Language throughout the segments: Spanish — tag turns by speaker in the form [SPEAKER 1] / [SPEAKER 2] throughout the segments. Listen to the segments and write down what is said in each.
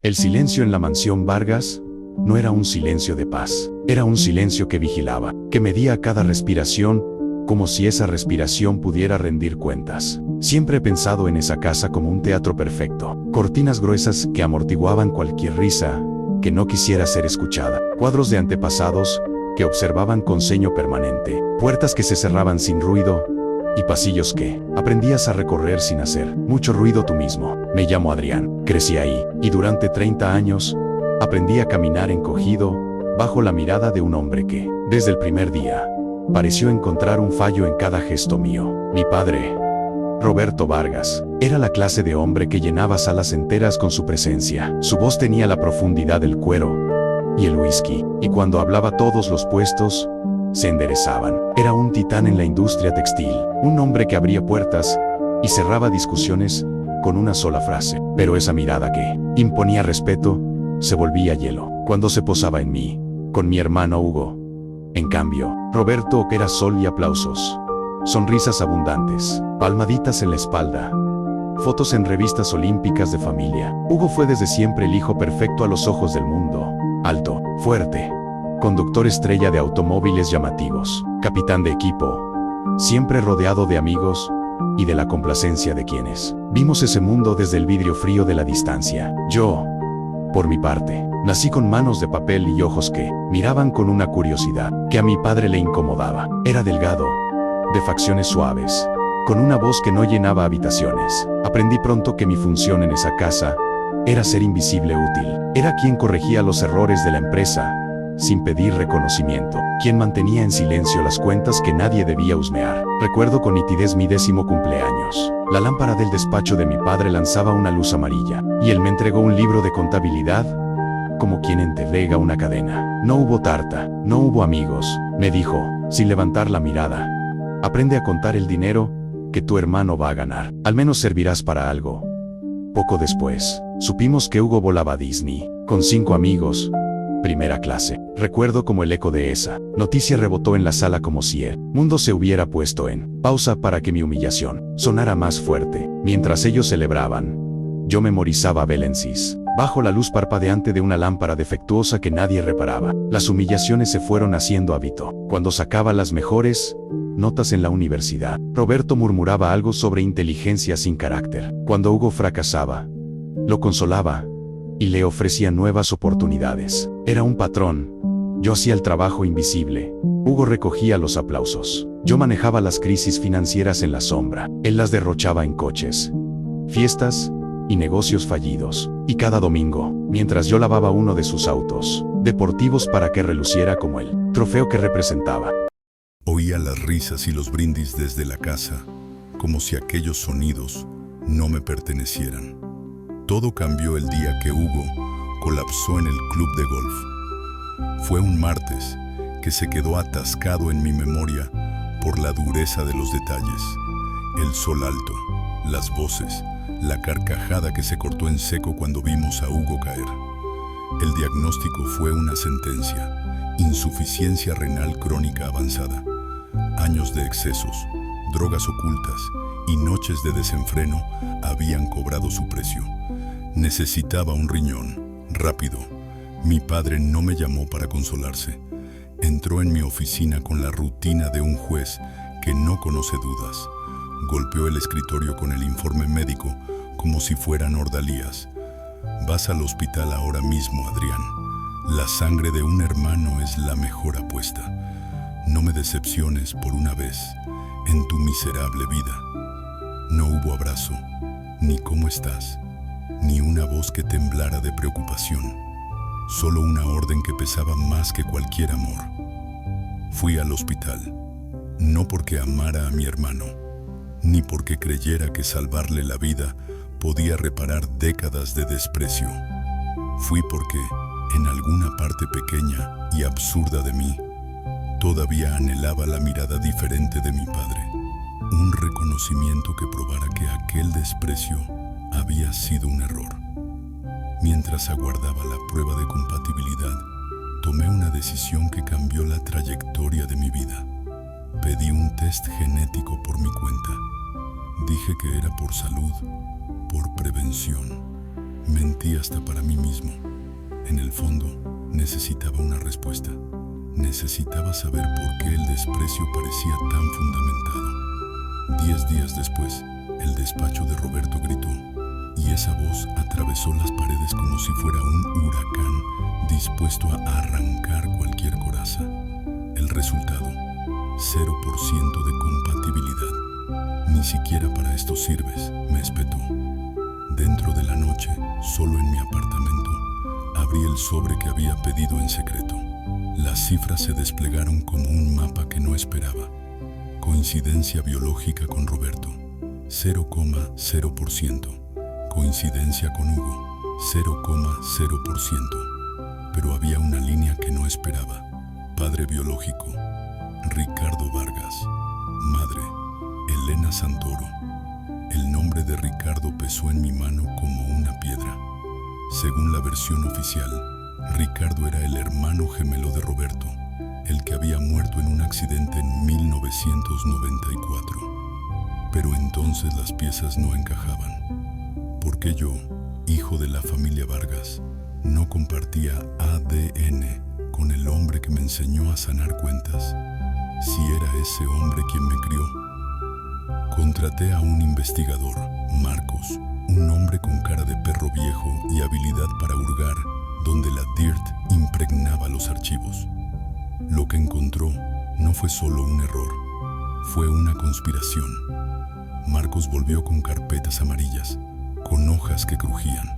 [SPEAKER 1] El silencio en la mansión Vargas no era un silencio de paz, era un silencio que vigilaba, que medía cada respiración, como si esa respiración pudiera rendir cuentas. Siempre he pensado en esa casa como un teatro perfecto, cortinas gruesas que amortiguaban cualquier risa que no quisiera ser escuchada, cuadros de antepasados que observaban con ceño permanente, puertas que se cerraban sin ruido y pasillos que aprendías a recorrer sin hacer mucho ruido tú mismo. Me llamo Adrián, crecí ahí, y durante 30 años aprendí a caminar encogido bajo la mirada de un hombre que, desde el primer día, pareció encontrar un fallo en cada gesto mío. Mi padre, Roberto Vargas, era la clase de hombre que llenaba salas enteras con su presencia. Su voz tenía la profundidad del cuero y el whisky, y cuando hablaba todos los puestos se enderezaban. Era un titán en la industria textil, un hombre que abría puertas y cerraba discusiones con una sola frase. Pero esa mirada que imponía respeto se volvía hielo cuando se posaba en mí, con mi hermano Hugo. En cambio, Roberto era sol y aplausos, sonrisas abundantes, palmaditas en la espalda, fotos en revistas olímpicas de familia. Hugo fue desde siempre el hijo perfecto a los ojos del mundo, alto, fuerte, conductor estrella de automóviles llamativos, capitán de equipo, siempre rodeado de amigos y de la complacencia de quienes vimos ese mundo desde el vidrio frío de la distancia. Yo, por mi parte, nací con manos de papel y ojos que miraban con una curiosidad que a mi padre le incomodaba. Era delgado, de facciones suaves, con una voz que no llenaba habitaciones. Aprendí pronto que mi función en esa casa era ser invisible útil. Era quien corregía los errores de la empresa sin pedir reconocimiento, quien mantenía en silencio las cuentas que nadie debía husmear. Recuerdo con nitidez mi 10º cumpleaños. La lámpara del despacho de mi padre lanzaba una luz amarilla, y él me entregó un libro de contabilidad, como quien entrega una cadena. No hubo tarta, no hubo amigos, me dijo, sin levantar la mirada. Aprende a contar el dinero que tu hermano va a ganar. Al menos servirás para algo. Poco después, supimos que Hugo volaba a Disney, con 5 amigos, primera clase. Recuerdo como el eco de esa noticia rebotó en la sala como si el mundo se hubiera puesto en pausa para que mi humillación sonara más fuerte. Mientras ellos celebraban, yo memorizaba Belencis, bajo la luz parpadeante de una lámpara defectuosa que nadie reparaba. Las humillaciones se fueron haciendo hábito. Cuando sacaba las mejores notas en la universidad, Roberto murmuraba algo sobre inteligencia sin carácter. Cuando Hugo fracasaba, lo consolaba y le ofrecía nuevas oportunidades. Era un patrón. Yo hacía el trabajo invisible. Hugo recogía los aplausos. Yo manejaba las crisis financieras en la sombra. Él las derrochaba en coches, fiestas y negocios fallidos. Y cada domingo, mientras yo lavaba uno de sus autos deportivos para que reluciera como el trofeo que representaba,
[SPEAKER 2] oía las risas y los brindis desde la casa, como si aquellos sonidos no me pertenecieran. Todo cambió el día que Hugo colapsó en el club de golf. Fue un martes que se quedó atascado en mi memoria por la dureza de los detalles. El sol alto, las voces, la carcajada que se cortó en seco cuando vimos a Hugo caer. El diagnóstico fue una sentencia: insuficiencia renal crónica avanzada. Años de excesos, drogas ocultas y noches de desenfreno habían cobrado su precio. Necesitaba un riñón, rápido. Mi padre no me llamó para consolarse. Entró en mi oficina con la rutina de un juez que no conoce dudas. Golpeó el escritorio con el informe médico como si fueran ordalías. Vas al hospital ahora mismo, Adrián. La sangre de un hermano es la mejor apuesta. No me decepciones por una vez en tu miserable vida. No hubo abrazo, ni cómo estás, ni una voz que temblara de preocupación. Solo una orden que pesaba más que cualquier amor. Fui al hospital, no porque amara a mi hermano, ni porque creyera que salvarle la vida podía reparar décadas de desprecio. Fui porque, en alguna parte pequeña y absurda de mí, todavía anhelaba la mirada diferente de mi padre. Un reconocimiento que probara que aquel desprecio había sido un error. Mientras aguardaba la prueba de compatibilidad, tomé una decisión que cambió la trayectoria de mi vida. Pedí un test genético por mi cuenta. Dije que era por salud, por prevención. Mentí hasta para mí mismo. En el fondo, necesitaba una respuesta. Necesitaba saber por qué el desprecio parecía tan fundamentado. 10 días después, el despacho de Roberto gritó, y esa voz atravesó las paredes como si fuera un huracán dispuesto a arrancar cualquier coraza. El resultado, 0% de compatibilidad. Ni siquiera para esto sirves, me espetó. Dentro de la noche, solo en mi apartamento, abrí el sobre que había pedido en secreto. Las cifras se desplegaron como un mapa que no esperaba. Coincidencia biológica con Roberto, 0,0%. Coincidencia con Hugo, 0,0%. Pero había una línea que no esperaba. Padre biológico, Ricardo Vargas. Madre, Elena Santoro. El nombre de Ricardo pesó en mi mano como una piedra. Según la versión oficial, Ricardo era el hermano gemelo de Roberto, el que había muerto en un accidente en 1994. Pero entonces las piezas no encajaban. ¿Por qué yo, hijo de la familia Vargas, no compartía ADN con el hombre que me enseñó a sanar cuentas? Si era ese hombre quien me crió. Contraté a un investigador, Marcos, un hombre con cara de perro viejo y habilidad para hurgar, donde la DIRT impregnaba los archivos. Lo que encontró no fue solo un error, fue una conspiración. Marcos volvió con carpetas amarillas, con hojas que crujían.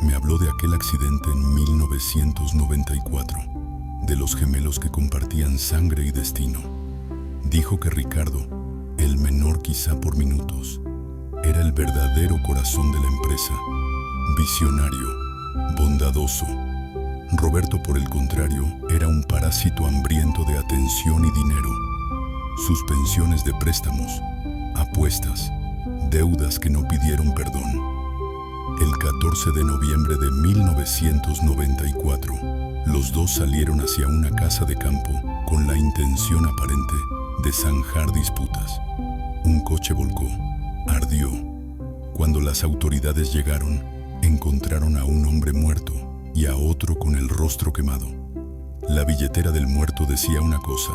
[SPEAKER 2] Me habló de aquel accidente en 1994, de los gemelos que compartían sangre y destino. Dijo que Ricardo, el menor quizá por minutos, era el verdadero corazón de la empresa, visionario, bondadoso. Roberto, por el contrario, era un parásito hambriento de atención y dinero. Suspensiones de préstamos, apuestas, deudas que no pidieron perdón. El 14 de noviembre de 1994, los dos salieron hacia una casa de campo con la intención aparente de zanjar disputas. Un coche volcó, ardió. Cuando las autoridades llegaron, encontraron a un hombre muerto y a otro con el rostro quemado. La billetera del muerto decía una cosa,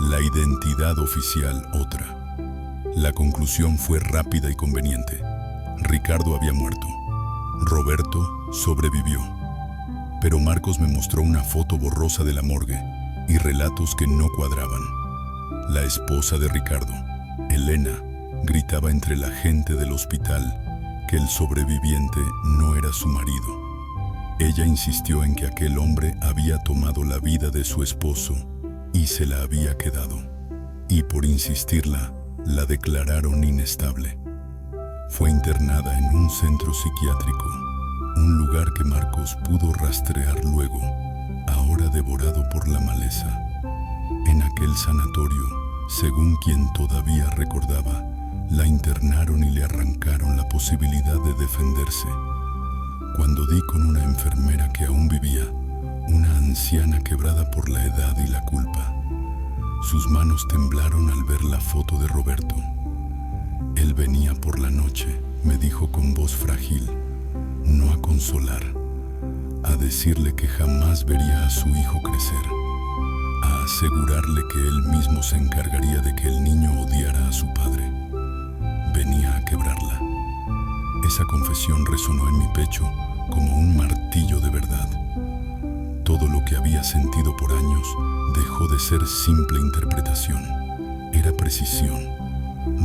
[SPEAKER 2] la identidad oficial otra. La conclusión fue rápida y conveniente. Ricardo había muerto. Roberto sobrevivió. Pero Marcos me mostró una foto borrosa de la morgue y relatos que no cuadraban. La esposa de Ricardo, Elena, gritaba entre la gente del hospital que el sobreviviente no era su marido. Ella insistió en que aquel hombre había tomado la vida de su esposo y se la había quedado. Y por insistirla, la declararon inestable. Fue internada en un centro psiquiátrico, un lugar que Marcos pudo rastrear luego, ahora devorado por la maleza. En aquel sanatorio, según quien todavía recordaba, la internaron y le arrancaron la posibilidad de defenderse. Cuando di con una enfermera que aún vivía, una anciana quebrada por la edad y la culpa. Sus manos temblaron al ver la foto de Roberto. Él venía por la noche, me dijo con voz frágil, no a consolar, a decirle que jamás vería a su hijo crecer, a asegurarle que él mismo se encargaría de que el niño odiara a su padre. Venía a quebrarla. Esa confesión resonó en mi pecho como un martillo de verdad. Todo lo que había sentido por años dejó de ser simple interpretación, era precisión.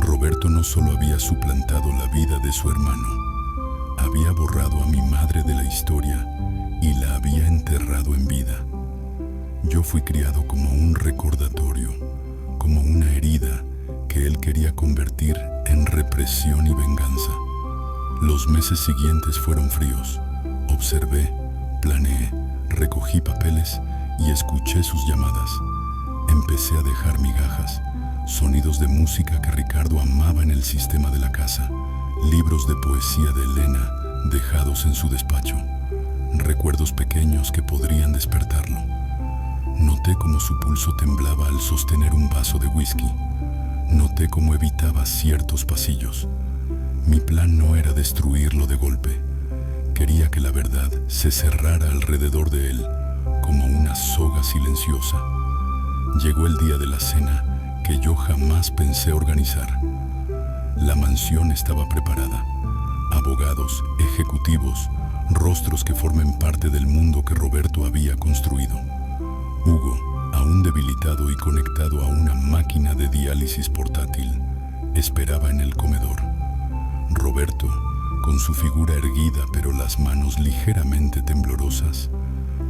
[SPEAKER 2] Roberto no solo había suplantado la vida de su hermano, había borrado a mi madre de la historia y la había enterrado en vida. Yo fui criado como un recordatorio, como una herida que él quería convertir en represión y venganza. Los meses siguientes fueron fríos. Observé, planeé, recogí papeles y escuché sus llamadas. Empecé a dejar migajas, sonidos de música que Ricardo amaba en el sistema de la casa, libros de poesía de Elena dejados en su despacho, recuerdos pequeños que podrían despertarlo. Noté cómo su pulso temblaba al sostener un vaso de whisky. Noté cómo evitaba ciertos pasillos. Mi plan no era destruirlo de golpe. quería que la verdad se cerrara alrededor de él como una soga silenciosa. Llegó el día de la cena que yo jamás pensé organizar. La mansión estaba preparada. Abogados, ejecutivos, rostros que formen parte del mundo que Roberto había construido. Hugo, aún debilitado y conectado a una máquina de diálisis portátil, esperaba en el comedor. Roberto, con su figura erguida pero las manos ligeramente temblorosas,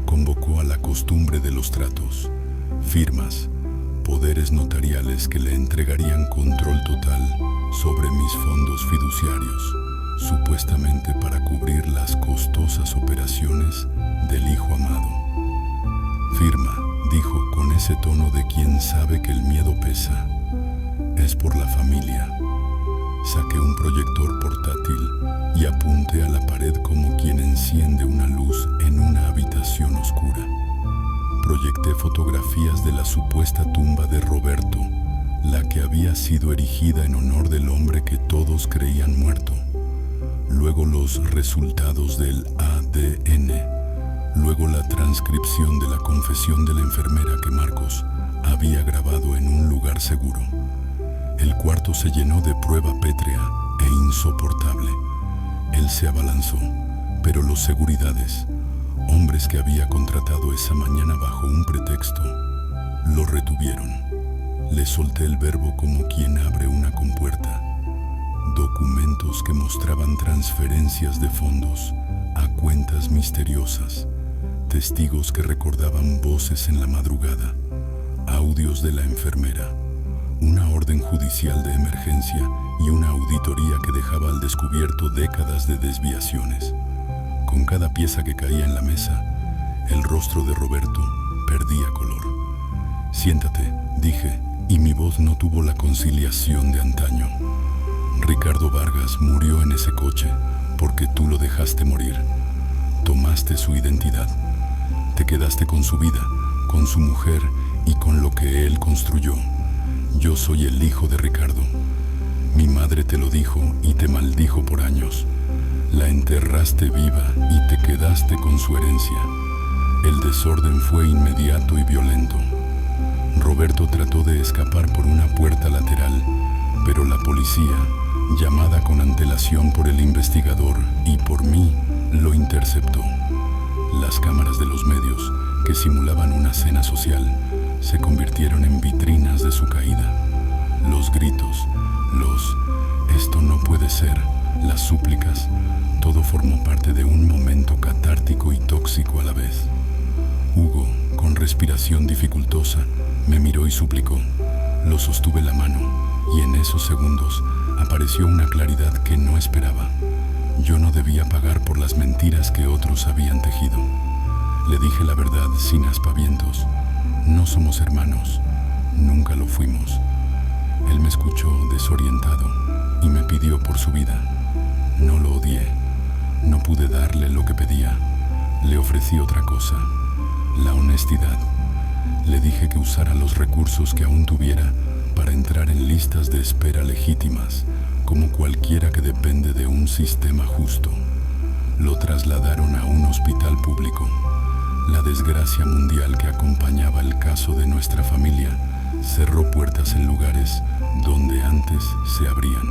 [SPEAKER 2] convocó a la costumbre de los tratos, firmas, poderes notariales que le entregarían control total sobre mis fondos fiduciarios, supuestamente para cubrir las costosas operaciones del hijo amado. Firma, dijo con ese tono de quien sabe que el miedo pesa. Es por la familia. Saqué un proyector portátil y apunté a la pared como quien enciende una luz en una habitación oscura. Proyecté fotografías de la supuesta tumba de Roberto, la que había sido erigida en honor del hombre que todos creían muerto. Luego los resultados del ADN. Luego la transcripción de la confesión de la enfermera que Marcos había grabado en un lugar seguro. El cuarto se llenó de prueba pétrea e insoportable. Él se abalanzó, pero los seguridades, hombres que había contratado esa mañana bajo un pretexto, lo retuvieron. Le solté el verbo como quien abre una compuerta. Documentos que mostraban transferencias de fondos a cuentas misteriosas, testigos que recordaban voces en la madrugada, audios de la enfermera, una orden judicial de emergencia y una auditoría que dejaba al descubierto décadas de desviaciones. Con cada pieza que caía en la mesa, el rostro de Roberto perdía color. Siéntate, dije, y mi voz no tuvo la conciliación de antaño. Ricardo Vargas murió en ese coche porque tú lo dejaste morir. Tomaste su identidad. Te quedaste con su vida, con su mujer y con lo que él construyó. Yo soy el hijo de Ricardo. Mi madre te lo dijo y te maldijo por años. La enterraste viva y te quedaste con su herencia. El desorden fue inmediato y violento. Roberto trató de escapar por una puerta lateral, pero la policía, llamada con antelación por el investigador y por mí, lo interceptó. Las cámaras de los medios, que simulaban una cena social, se convirtieron en vitrinas de su caída. Los gritos, «esto no puede ser», las súplicas, todo formó parte de un momento catártico y tóxico a la vez. Hugo, con respiración dificultosa, me miró y suplicó. Lo sostuve la mano, y en esos segundos apareció una claridad que no esperaba. Yo no debía pagar por las mentiras que otros habían tejido. Le dije la verdad sin aspavientos. No somos hermanos, nunca lo fuimos. Él me escuchó desorientado y me pidió por su vida. No lo odié, no pude darle lo que pedía. Le ofrecí otra cosa, la honestidad. Le dije que usara los recursos que aún tuviera para entrar en listas de espera legítimas, como cualquiera que depende de un sistema justo. Lo trasladaron a un hospital público. La desgracia mundial que acompañaba el caso de nuestra familia cerró puertas en lugares donde antes se abrían.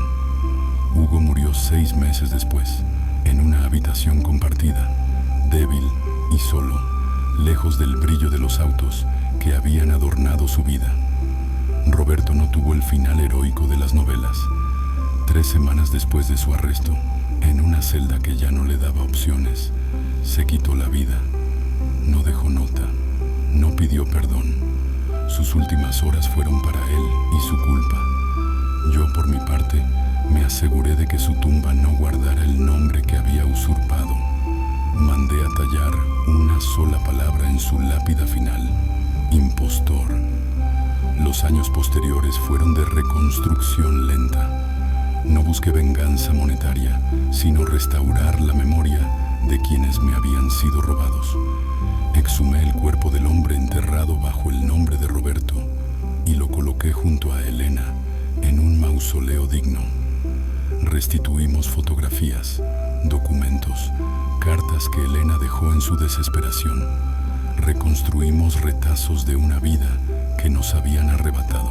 [SPEAKER 2] Hugo murió 6 meses después, en una habitación compartida, débil y solo, lejos del brillo de los autos que habían adornado su vida. Roberto no tuvo el final heroico de las novelas. 3 semanas después de su arresto, en una celda que ya no le daba opciones, se quitó la vida. No dejó nota, no pidió perdón. Sus últimas horas fueron para él y su culpa. Yo, por mi parte, me aseguré de que su tumba no guardara el nombre que había usurpado. Mandé a tallar una sola palabra en su lápida final: impostor. Los años posteriores fueron de reconstrucción lenta. No busqué venganza monetaria, sino restaurar la memoria de quienes me habían sido robados. Exhumé el cuerpo del hombre enterrado bajo el nombre de Roberto y lo coloqué junto a Elena en un mausoleo digno. Restituimos fotografías, documentos, cartas que Elena dejó en su desesperación. Reconstruimos retazos de una vida que nos habían arrebatado.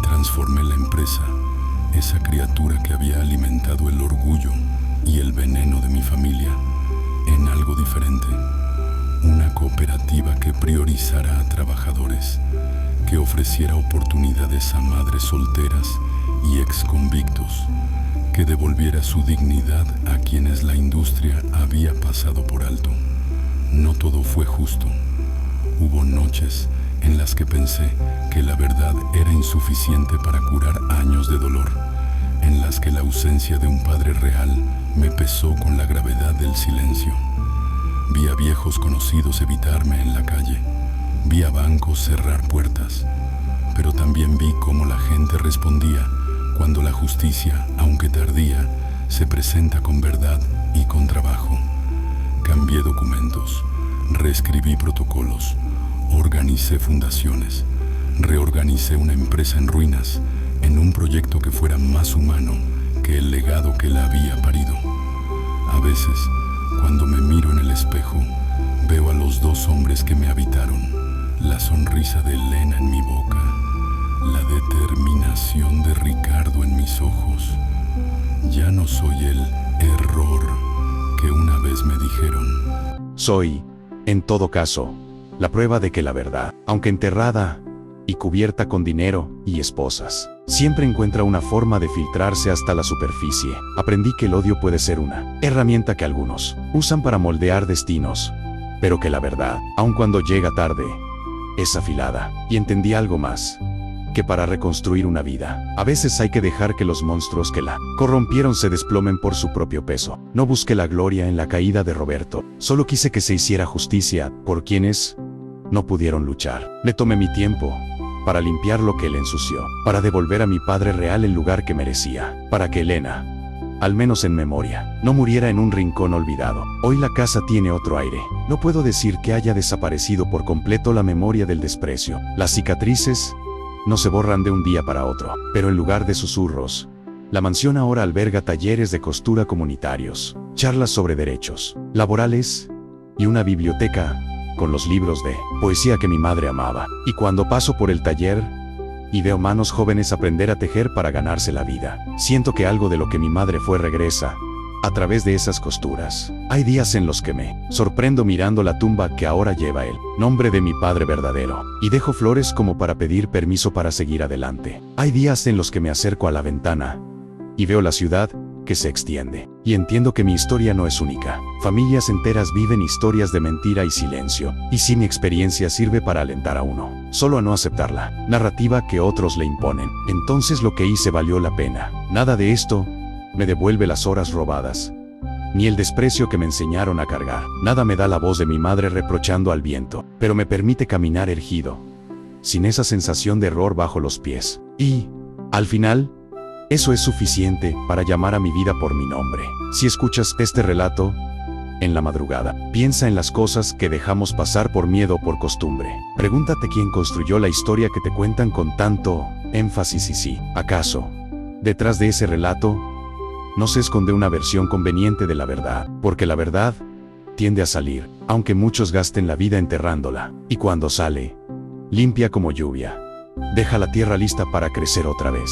[SPEAKER 2] Transformé la empresa, esa criatura que había alimentado el orgullo y el veneno de mi familia, en algo diferente. Una cooperativa que priorizara a trabajadores, que ofreciera oportunidades a madres solteras y exconvictos, que devolviera su dignidad a quienes la industria había pasado por alto. No todo fue justo. Hubo noches en las que pensé que la verdad era insuficiente para curar años de dolor, en las que la ausencia de un padre real me pesó con la gravedad del silencio. Vi a viejos conocidos evitarme en la calle, vi a bancos cerrar puertas, pero también vi cómo la gente respondía cuando la justicia, aunque tardía, se presenta con verdad y con trabajo. Cambié documentos, reescribí protocolos, organicé fundaciones, reorganicé una empresa en ruinas en un proyecto que fuera más humano que el legado que la había parido. A veces, cuando me miro en el espejo, veo a los dos hombres que me habitaron, la sonrisa de Elena en mi boca, la determinación de Ricardo en mis ojos. Ya no soy el error que una vez me dijeron.
[SPEAKER 1] Soy, en todo caso, la prueba de que la verdad, aunque enterrada y cubierta con dinero y esposas, siempre encuentra una forma de filtrarse hasta la superficie. Aprendí que el odio puede ser una herramienta que algunos usan para moldear destinos, pero que la verdad, aun cuando llega tarde, es afilada. Y entendí algo más, que para reconstruir una vida, a veces hay que dejar que los monstruos que la corrompieron se desplomen por su propio peso. No busqué la gloria en la caída de Roberto, solo quise que se hiciera justicia por quienes no pudieron luchar. Me tomé mi tiempo para limpiar lo que él ensució, para devolver a mi padre real el lugar que merecía, para que Elena, al menos en memoria, no muriera en un rincón olvidado. Hoy la casa tiene otro aire. No puedo decir que haya desaparecido por completo la memoria del desprecio. Las cicatrices no se borran de un día para otro, pero en lugar de susurros, la mansión ahora alberga talleres de costura comunitarios, charlas sobre derechos laborales y una biblioteca con los libros de poesía que mi madre amaba. Y cuando paso por el taller y veo manos jóvenes aprender a tejer para ganarse la vida, siento que algo de lo que mi madre fue regresa a través de esas costuras. Hay días en los que me sorprendo mirando la tumba que ahora lleva el nombre de mi padre verdadero, y dejo flores como para pedir permiso para seguir adelante. Hay días en los que me acerco a la ventana y veo la ciudad que se extiende, y entiendo que mi historia no es única. Familias enteras viven historias de mentira y silencio, y si mi experiencia sirve para alentar a uno solo a no aceptar la narrativa que otros le imponen, entonces lo que hice valió la pena. Nada de esto me devuelve las horas robadas, ni el desprecio que me enseñaron a cargar. Nada me da la voz de mi madre reprochando al viento, pero me permite caminar erguido, sin esa sensación de error bajo los pies. Y, al final, eso es suficiente para llamar a mi vida por mi nombre. Si escuchas este relato en la madrugada, piensa en las cosas que dejamos pasar por miedo o por costumbre. Pregúntate quién construyó la historia que te cuentan con tanto énfasis, y si, acaso, detrás de ese relato no se esconde una versión conveniente de la verdad, porque la verdad tiende a salir, aunque muchos gasten la vida enterrándola, y cuando sale, limpia como lluvia, deja la tierra lista para crecer otra vez.